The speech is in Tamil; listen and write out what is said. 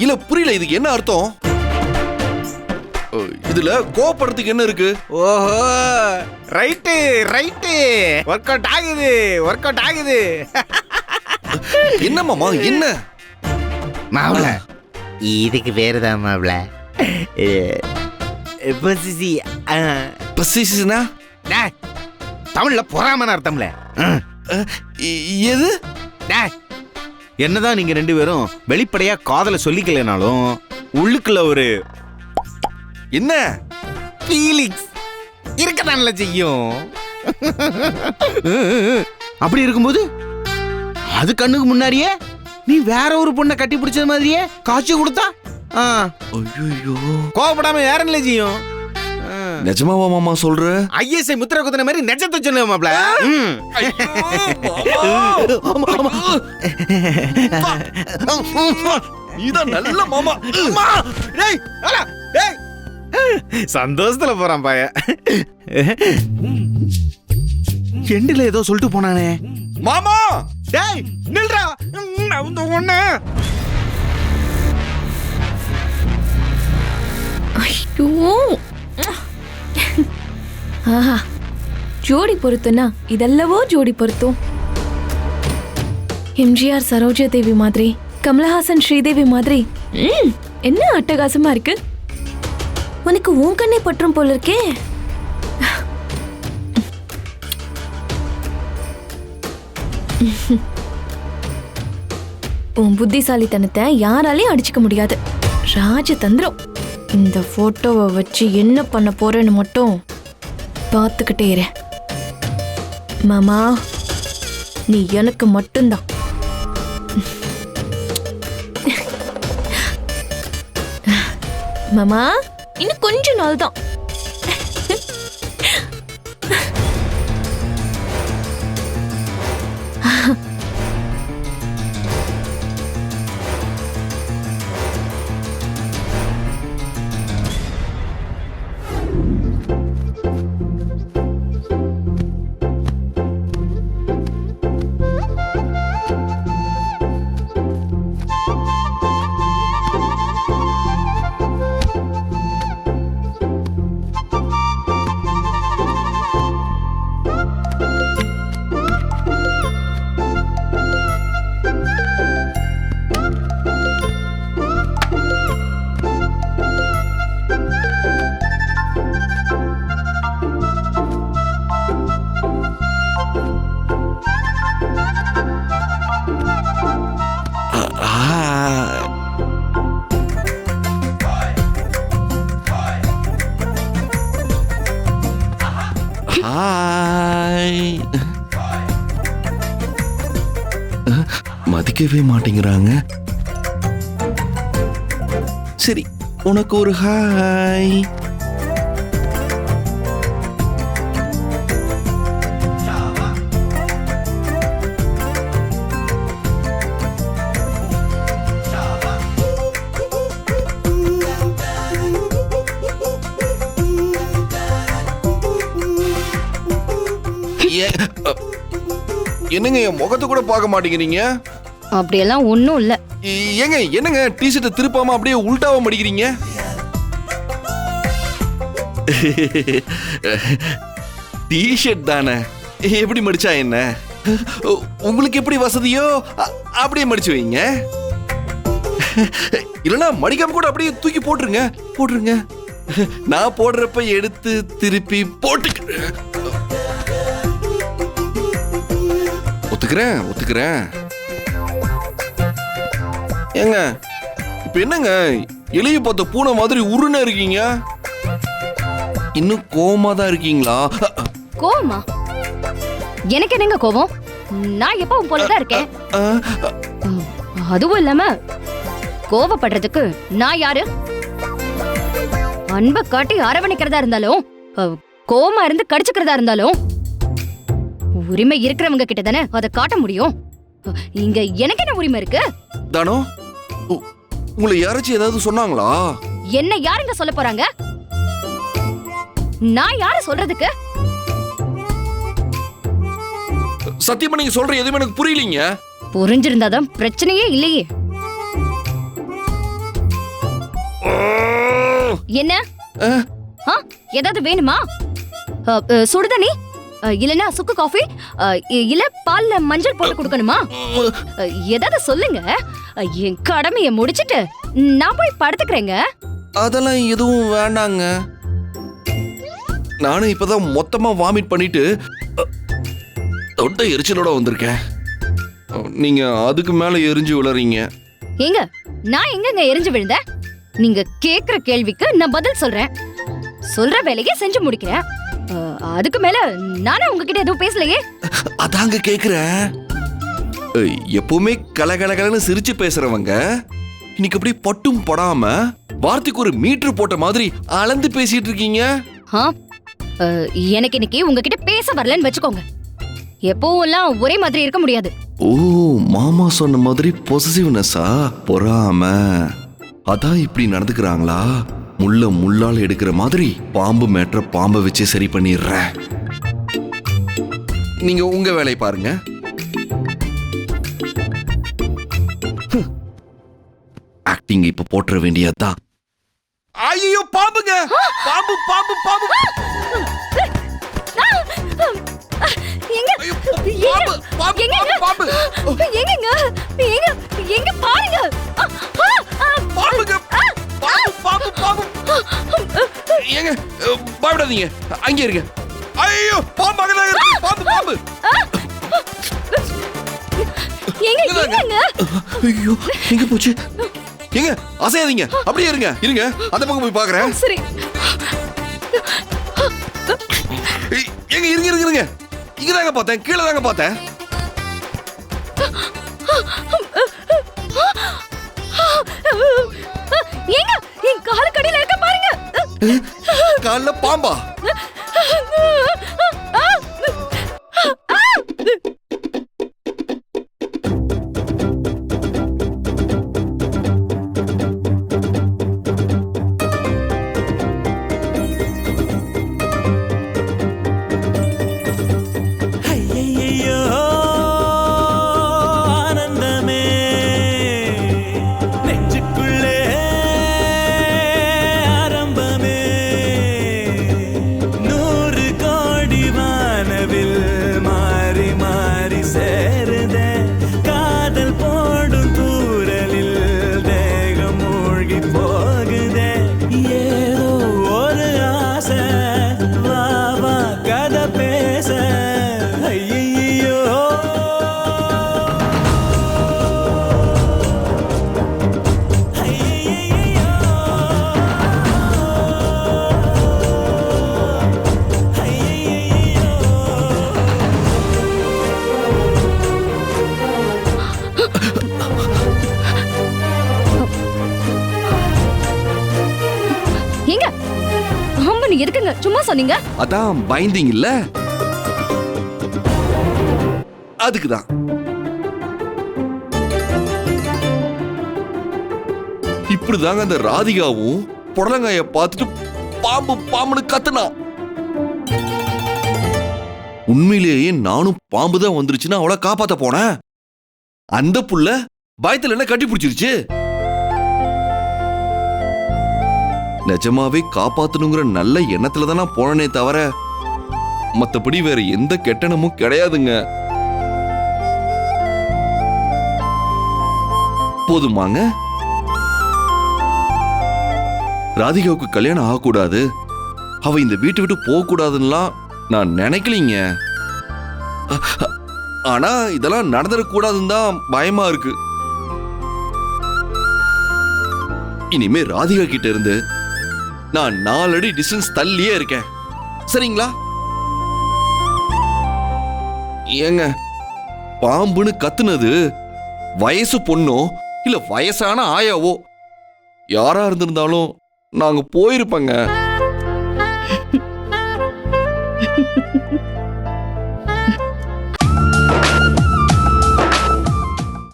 இல்ல புரியல, இதுக்கு என்ன அர்த்தம்? இதுல கோபப்படுறதுக்கு என்ன இருக்கு? ஓஹோ, ரைட்டு ரைட்டு, ஒர்க் அவுட் ஆகுது, ஒர்க் அவுட் ஆகுது. என்ன மாமா என்ன? மாவுல இதுக்கு பேருதான் மாவுல பசினா தமிழ்ல பொறாமன்னு அர்த்தம்ல. எது? என்னதான் நீங்க ரெண்டு பேரும் வெளிப்படையா காதல சொல்லிக்கலனாலும் உள்ளுக்குள்ள ஒரு என்ன ஃபீலிங்ஸ் இருக்கதான்ல செய்யும். அப்படி இருக்கும்போது அது கண்ணுக்கு முன்னாடியே நீ வேற ஒரு பொண்ணை கட்டி பிடிச்சது மாதிரியே காட்சி கொடுத்தா ஐயோ கோவப்படாம வேற என்ன செய்யும்? நிஜமாவா மாமா சொல்ற? ஐஎஸ்ஐ முத்திர குத்துன மாதிரி நெஜத்தை சொல்லுங்க மாப்ள. நீதான் நல்ல மாமா. சந்தோஷத்துல போறான் பாய. எண்டில ஏதோ சொல்லிட்டு போனானே மாமா. டேய் நில்றா, நான் ஒண்ணு. ஐயோ, ஆஹா, ஜோடி பொருத்தனா இதெல்லவோ ஜோடி பொருத்தம். எம்ஜிஆர் சரோஜா தேவி மாதிரி, கமலஹாசன் ஸ்ரீதேவி மாதிரி. என்ன அட்டகாசமா இருக்கு. உனக்கு உன் கண்ணே பற்றும் போல இருக்கே. உன் புத்திசாலித்தனத்தை யாராலையும் அடிச்சுக்க முடியாது. ராஜதந்திரம். இந்த போட்டோவை வச்சு என்ன பண்ண போறேன்னு மட்டும் பார்த்துக்கிட்டே இரு. மாமா, நீ எனக்கு மட்டும்தான். மாமா, இன்னும் கொஞ்ச நாள் தான். மதிக்கவே மாட்டேங்கிறாங்க. சரி, உனக்கு ஒரு ஹாய். என்னங்க என் முகத்தை கூட பார்க்க மாட்டேங்கிறீங்க? அப்படியெல்லாம் ஒண்ணும் இல்ல. ஏங்க என்னங்க டிஷர்ட்டை திருப்பாம அப்படியே உல்டாவா மடிக்கிறீங்க? டிஷர்ட் தானே, எப்படி மடிச்சா என்ன? உங்களுக்கு எப்படி வசதியோ அப்படியே மடிச்சு வைங்க. இல்லைன்னா மடிக்காம கூட அப்படியே தூக்கி போட்டுருங்க. போட்டுருங்க, நான் போடுறப்ப எடுத்து திருப்பி போட்டுக்கிறேன். ஒத்துக்கிறேன் ஒத்துக்கிறேன். ஏங்க இப்ப என்னங்க எலிய பார்த்த பூனை மாதிரி உருன்னு இருக்கீங்க? இன்னும் கோவமா தான் இருக்கீங்களா? கோவமா? எனக்கு என்னங்க கோவம்? நான் எப்பவும் போலதான் இருக்கேன். அதுவும் இல்லாம கோவப்படுறதுக்கு நான் யாரு? அன்பை காட்டி அரவணைக்கிறதா இருந்தாலும், கோவமா இருந்து கடிச்சுக்கிறதா இருந்தாலும், உரிமை இருக்கிறவங்க கிட்ட தானே அதை காட்ட முடியும். இங்க எனக்கு என்ன உரிமை இருக்கு? தானோ, உங்களை யாராச்சும் ஏதாவது சொன்னாங்களா? என்ன யாருங்க சொல்ல போறாங்க? நான் யார சொல்றதுக்கு? சத்தியமா நீங்க சொல்ற எதுவுமே எனக்கு புரியலீங்க. புரிஞ்சிருந்தாதான் பிரச்சனையே இல்லையே. என்ன அஹ், ஏதாவது வேணுமா? சுடுதண்ணி, இல்லனா சுக்கு காஃபி, இல்ல பால்ல மஞ்சள் போட்டு கொடுக்கணுமா? ஏதாவது சொல்லுங்க. என் கடமையை முடிச்சிட்டு நான் போய் படுத்துக்கிறேங்க. அதெல்லாம் எதுவும் வேண்டாங்க. நானும் இப்பதான் மொத்தமா வாமிட் பண்ணிட்டு தொண்டை எரிச்சலோட வந்திருக்கேன். நீங்க அதுக்கு மேல எரிஞ்சு விழறீங்க. ஏங்க, நான் எங்கங்க எரிஞ்சு விழுந்தேன்? நீங்க கேக்குற கேள்விக்கு நான் பதில் சொல்றேன். சொல்ற வேலையை செஞ்சு முடிக்கிறேன். அதுக்கு மேல நானே உங்ககிட்ட எதுவும் பேசலையே. அதாங்க கேக்குறேன். எப்பவுமே கலகலகலன்னு சிரிச்சு பேசுறவங்க இன்னைக்கு அப்படி பட்டும் படாம வார்த்தைக்கு ஒரு மீட்டர் போட்ட மாதிரி அளந்து பேசிட்டு இருக்கீங்க. எனக்கு இன்னைக்கு உங்ககிட்ட பேச வரலன்னு வச்சுக்கோங்க. எப்பவும் ஒரே மாதிரி இருக்க முடியாது. ஓ, மாமா சொன்ன மாதிரி பொசசிவ்னஸா, பொறாம, அதான் இப்படி நடந்துக்கிறாங்களா? முள்ள முள்ளால் எடுக்கிற மாதிரி பாம்பு மேற்ற பாம்பை வச்சு சரி பண்ணிடுறேன். நீங்க உங்க வேலையை பாருங்க. ஆக்டிங் இப்ப போட்டுற வேண்டியதுதான். ஐயோ, பாம்புங்க! பாம்பு பாம்பு பாம்பு! எங்க ஐயோ, பாம்பு பாம்பு பாம்பு பாம்பு! எங்கங்க? எங்க பாருங்க. பாம்புங்க! பாம்பு பாம்பு பாம்பு! ஏங்க, பயப்படாதீங்க, அங்கே இருங்க. ஐயோ, பாம்பு அங்கதான் இருக்கு. பாம்பு பாம்பு! எங்கங்க? ஐயோ, எங்க போச்சு? ஏங்க, அசையாதீங்க, அப்படியே இருங்க. இருங்க, அந்த பக்கம் போய் பார்க்கறேன். சரி. ஏங்க, இருங்க இருங்க இருங்க. இங்க தாங்க பார்த்தேன், கீழே தாங்க பார்த்தேன். ஏங்க, என் காலுக்கு அடியில இருக்க பாருங்க. கால்ல பாம்பா? எதுக்குங்க சும்மா சொன்னீங்க? அதான் பயந்தீங்கல்ல, அதுக்குதான். இப்படிதாங்க அந்த ராதிகாவும் புடலங்காய பார்த்துட்டு பாம்பு பாம்புன்னு கத்துனா. உண்மையிலேயே நானும் பாம்பு தான் வந்துருச்சுன்னா அவளை காப்பாத்த போனேன். அந்த புள்ள பயத்துல என்ன கட்டி பிடிச்சிருச்சு. நிஜமாவே காப்பாத்தணுங்கிற நல்ல எண்ணத்துல தான் நான் போனனே தவிர மத்தபடி வேற எந்த கெட்டனமும் கிடையாதுங்க. போதுமாங்க. ராதிகாவுக்கு கல்யாணம் ஆகக்கூடாது, அவ இந்த வீட்டை விட்டு போக கூடாதுன்னா நான் நினைக்கலீங்க. ஆனா இதெல்லாம் நடந்துடக்கூடாதுன்னு தான் பயமா இருக்கு. இனிமே ராதிகா கிட்ட இருந்து நான் 4 அடி டிஸ்டன்ஸ் தள்ளியே இருக்கேன், சரிங்களா? ஏங்க, பாம்புன்னு கத்துனது வயசு பொண்ணோ இல்ல வயசான ஆயாவோ யாரா இருந்திருந்தாலும் நாங்க போயிருப்பங்க.